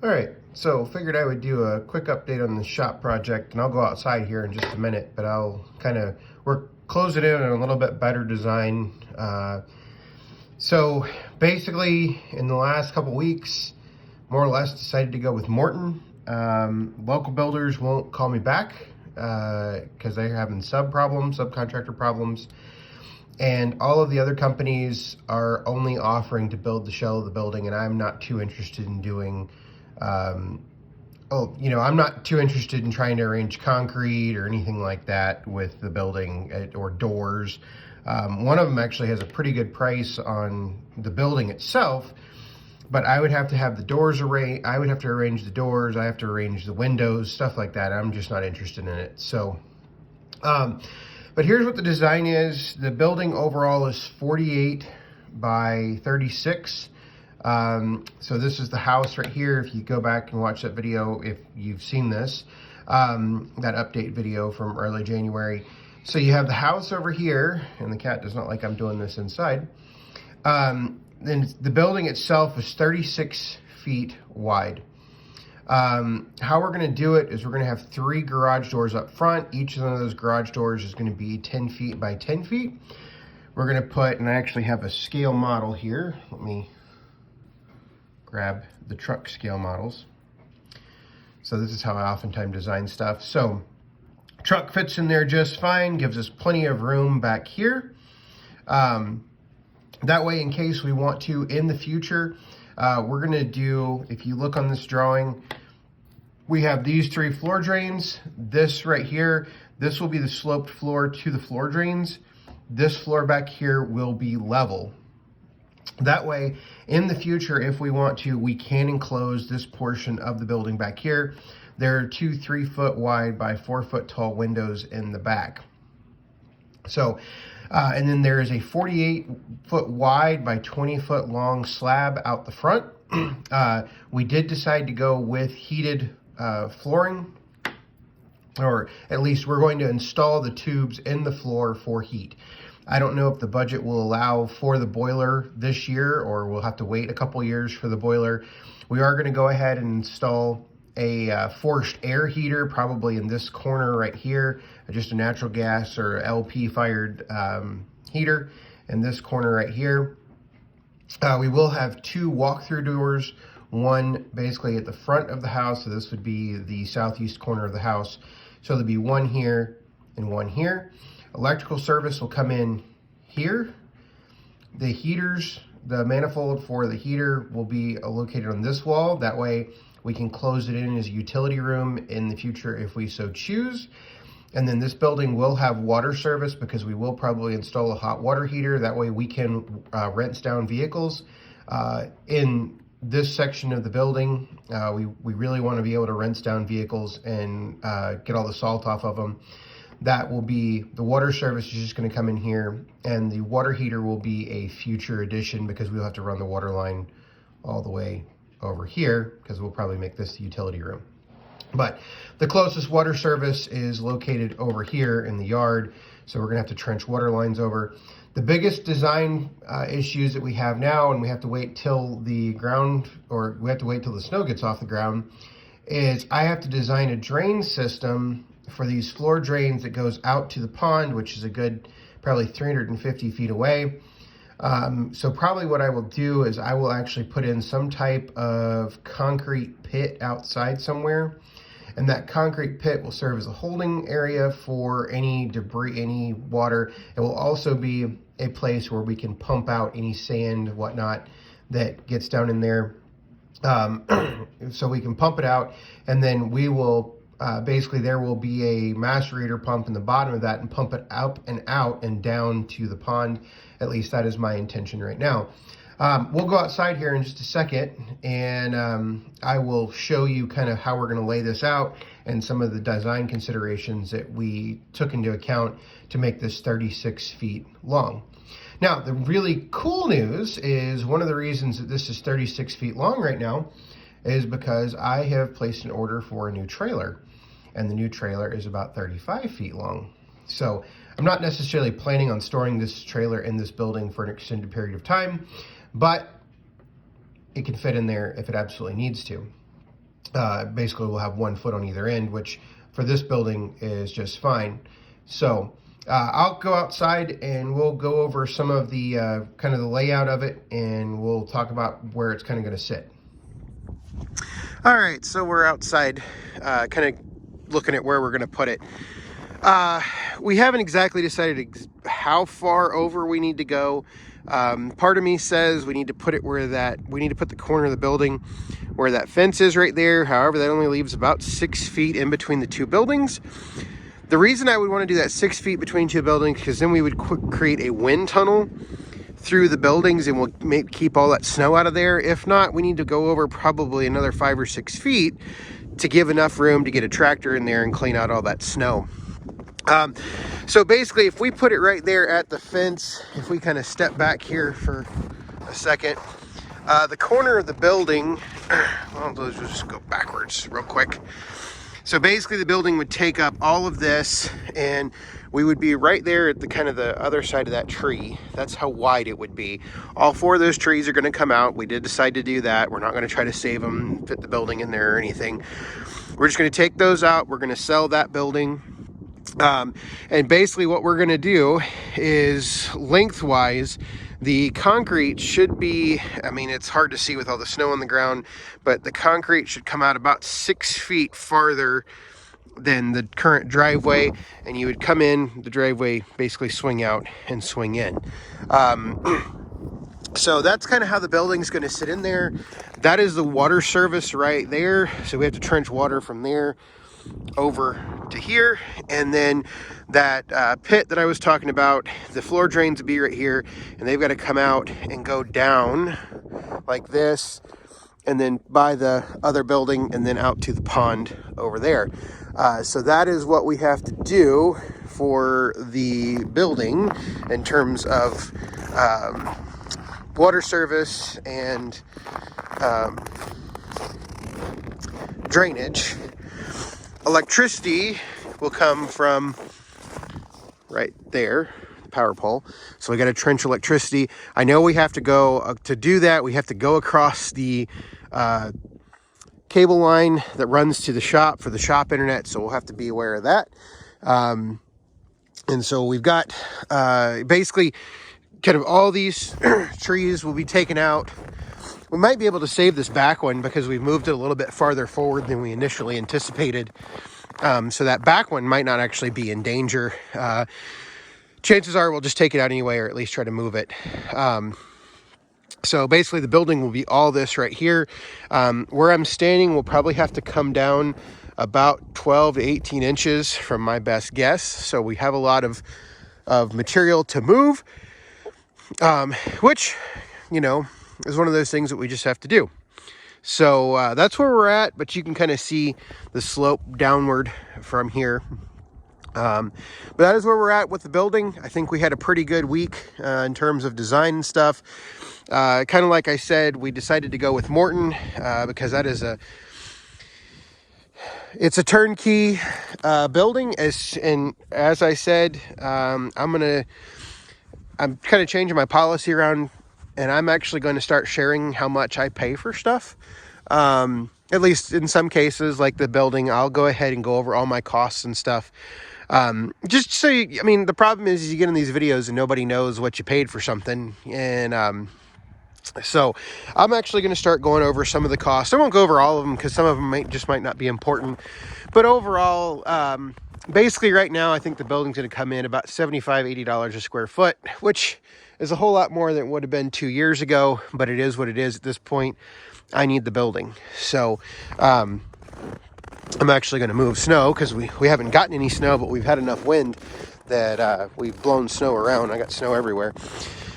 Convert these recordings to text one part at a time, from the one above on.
All right, so figured I would do a quick update on the shop project, and I'll go outside here in just a minute, but I'll we're closing in on a little bit better design. So basically, in the last couple weeks, more or less decided to go with Morton. Local builders won't call me back because they're having subcontractor problems. And all of the other companies are only offering to build the shell of the building, and I'm not too interested in doing I'm not too interested in trying to arrange concrete or anything like that with the building or doors. One of them actually has a pretty good price on the building itself, but I would have to have the doors arranged. I would have to arrange the doors. I have to arrange the windows, stuff like that. I'm just not interested in it. So, but here's what the design is. The building overall is 48 by 36. So this is the house right here. If you go back and watch that video, if you've seen this, that update video from early January. So you have the house over here, and the cat does not like I'm doing this inside. Then the building itself is 36 feet wide. How we're going to do it is we're going to have 3 garage doors up front. Each one of those garage doors is going to be 10 feet by 10 feet. We're going to put, and I actually have a scale model here. Let me grab the truck scale models. So this is how I oftentimes design stuff. So truck fits in there just fine, gives us plenty of room back here. That way, in case we want to in the future, we're gonna do, if you look on this drawing, we have these 3 floor drains. This right here, this will be the sloped floor to the floor drains. This floor back here will be level. That way, in the future, if we want to, we can enclose this portion of the building back here. There are 2 3-foot wide by 4-foot tall windows in the back. So, and then there is a 48-foot wide by 20-foot long slab out the front. We did decide to go with heated flooring, or at least we're going to install the tubes in the floor for heat. I don't know if the budget will allow for the boiler this year, or we'll have to wait a couple years for the boiler. We are going to go ahead and install a forced air heater, probably in this corner right here, just a natural gas or LP fired heater in this corner right here. We will have 2 walk-through doors, one basically at the front of the house, so this would be the southeast corner of the house. So there'll be one here and one here. Electrical service will come in here. The heaters, the manifold for the heater will be located on this wall. That way we can close it in as a utility room in the future if we so choose. And then this building will have water service because we will probably install a hot water heater. That way we can rinse down vehicles. In this section of the building, we really want to be able to rinse down vehicles and get all the salt off of them. That will be, the water service is just going to come in here, and the water heater will be a future addition because we'll have to run the water line all the way over here because we'll probably make this the utility room. But the closest water service is located over here in the yard, so we're going to have to trench water lines over. The biggest design issues that we have now, and we have to wait till the ground, or we have to wait till the snow gets off the ground, is I have to design a drain system for these floor drains that goes out to the pond, which is a good probably 350 feet away. So probably what I will do is I will actually put in some type of concrete pit outside somewhere, and that concrete pit will serve as a holding area for any debris, any water. It will also be a place where we can pump out any sand, whatnot, that gets down in there. So we can pump it out, and then we will basically there will be a macerator pump in the bottom of that and pump it up and out and down to the pond. At least that is my intention right now. We'll go outside here in just a second, and I will show you kind of how we're going to lay this out and some of the design considerations that we took into account to make this 36 feet long. Now, the really cool news is one of the reasons that this is 36 feet long right now is because I have placed an order for a new trailer, and the new trailer is about 35 feet long. So I'm not necessarily planning on storing this trailer in this building for an extended period of time, but it can fit in there if it absolutely needs to. Basically, we'll have 1 foot on either end, which for this building is just fine. So I'll go outside and we'll go over some of the kind of the layout of it, and we'll talk about where it's kind of going to sit. All right, so we're outside kind of looking at where we're going to put it. We haven't exactly decided how far over we need to go. Part of me says we need to put it we need to put the corner of the building where that fence is right there. However, that only leaves about 6 feet in between the two buildings. The reason I would want to do that 6 feet between two buildings, because then we would create a wind tunnel through the buildings and we'll keep all that snow out of there. If not, we need to go over probably another 5 or 6 feet to give enough room to get a tractor in there and clean out all that snow. So basically, if we put it right there at the fence, if we kind of step back here for a second, the corner of the building, well, we'll just go backwards real quick. So basically the building would take up all of this, and we would be right there at the kind of the other side of that tree. That's how wide it would be. All 4 of those trees are going to come out. We did decide to do that. We're not going to try to save them, fit the building in there or anything. We're just going to take those out. We're going to sell that building. And basically what we're going to do is lengthwise, the concrete should be, I mean, it's hard to see with all the snow on the ground, but the concrete should come out about 6 feet farther than the current driveway, and you would come in the driveway, basically swing out and swing in. So that's kind of how the building's going to sit in there. That is the water service right there. So we have to trench water from there over to here, and then that pit that I was talking about, the floor drains would be right here, and they've got to come out and go down like this, and then by the other building, and then out to the pond over there. So that is what we have to do for the building in terms of water service and drainage. Electricity will come from right there, the power pole. So we got to trench electricity. I know we have to go, to do that, we have to go across the cable line that runs to the shop for the shop internet. So we'll have to be aware of that. And so we've got basically kind of all these trees will be taken out. We might be able to save this back one because we've moved it a little bit farther forward than we initially anticipated. So that back one might not actually be in danger. Chances are we'll just take it out anyway, or at least try to move it. So basically the building will be all this right here. Where I'm standing will probably have to come down about 12 to 18 inches from my best guess. So we have a lot of material to move, which, you know, is one of those things that we just have to do. So that's where we're at, but you can kind of see the slope downward from here. But that is where we're at with the building. I think we had a pretty good week in terms of design and stuff. Kind of like I said, we decided to go with Morton because that is it's a turnkey building. As I said, I'm kind of changing my policy around, and I'm actually going to start sharing how much I pay for stuff. At least in some cases, like the building, I'll go ahead and go over all my costs and stuff. Just so I mean, the problem is you get in these videos and nobody knows what you paid for something. And so I'm actually going to start going over some of the costs. I won't go over all of them because some of them might not be important. But overall, basically right now, I think the building's going to come in about $75, $80 a square foot, which is a whole lot more than it would have been 2 years ago, but it is what it is at this point. I need the building. So I'm actually going to move snow because we haven't gotten any snow, but we've had enough wind that we've blown snow around. I got snow everywhere.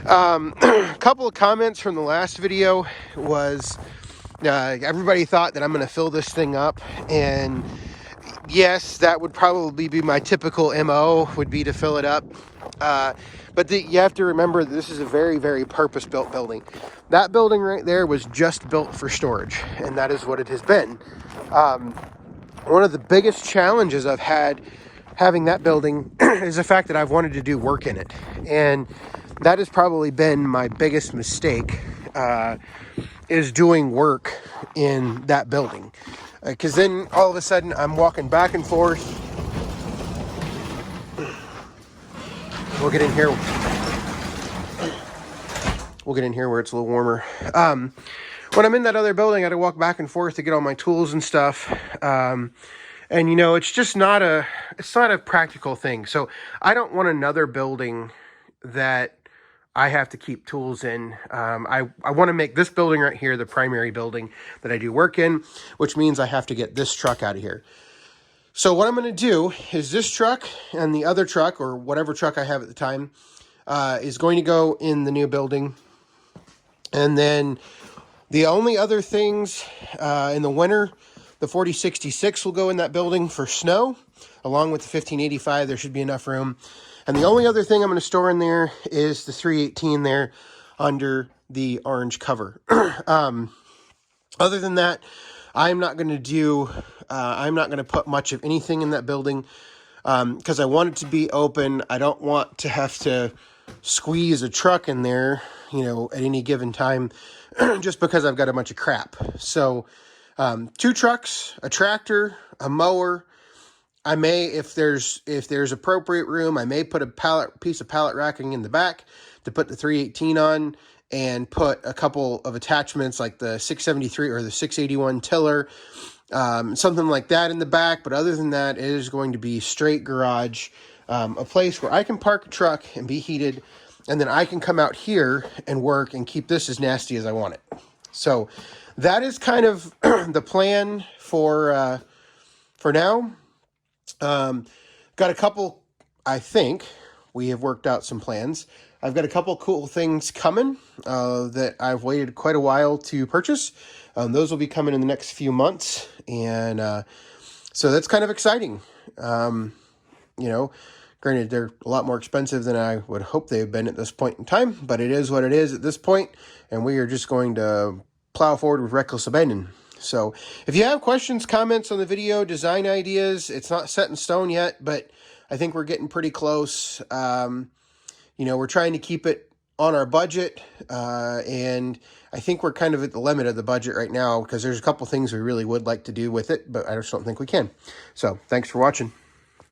A couple of comments from the last video was everybody thought that I'm going to fill this thing up, and yes, that would probably be my typical MO, would be to fill it up. But you have to remember that this is a very, very purpose-built building. That building right there was just built for storage, and that is what it has been. One of the biggest challenges I've had having that building is the fact that I've wanted to do work in it. And that has probably been my biggest mistake, is doing work in that building. Because then all of a sudden I'm walking back and forth. We'll get in here. We'll get in here where it's a little warmer. When I'm in that other building, I got to walk back and forth to get all my tools and stuff. And you know, it's just not a practical thing. So I don't want another building that I have to keep tools in. I want to make this building right here the primary building that I do work in, which means I have to get this truck out of here. So what I'm going to do is this truck and the other truck, or whatever truck I have at the time, is going to go in the new building. And then the only other things in the winter, the 4066 will go in that building for snow, along with the 1585. There should be enough room. And the only other thing I'm going to store in there is the 318 there under the orange cover. Other than that, I'm not going to put much of anything in that building because I want it to be open. I don't want to have to squeeze a truck in there, you know, at any given time just because I've got a bunch of crap. So 2 trucks, a tractor, a mower. I may, if there's appropriate room, I may put a piece of pallet racking in the back to put the 318 on, and put a couple of attachments like the 673 or the 681 tiller, something like that in the back. But other than that, it is going to be straight garage, a place where I can park a truck and be heated, and then I can come out here and work and keep this as nasty as I want it. So that is kind of the plan for now. Got a couple, I think we have worked out some plans. I've got a couple cool things coming that I've waited quite a while to purchase. Those will be coming in the next few months. And so that's kind of exciting. You know, granted, they're a lot more expensive than I would hope they have been at this point in time, but it is what it is at this point, and we are just going to plow forward with reckless abandon. So if you have questions, comments on the video, design ideas, it's not set in stone yet, but I think we're getting pretty close. You know, we're trying to keep it on our budget, and I think we're kind of at the limit of the budget right now because there's a couple things we really would like to do with it, but I just don't think we can. So thanks for watching.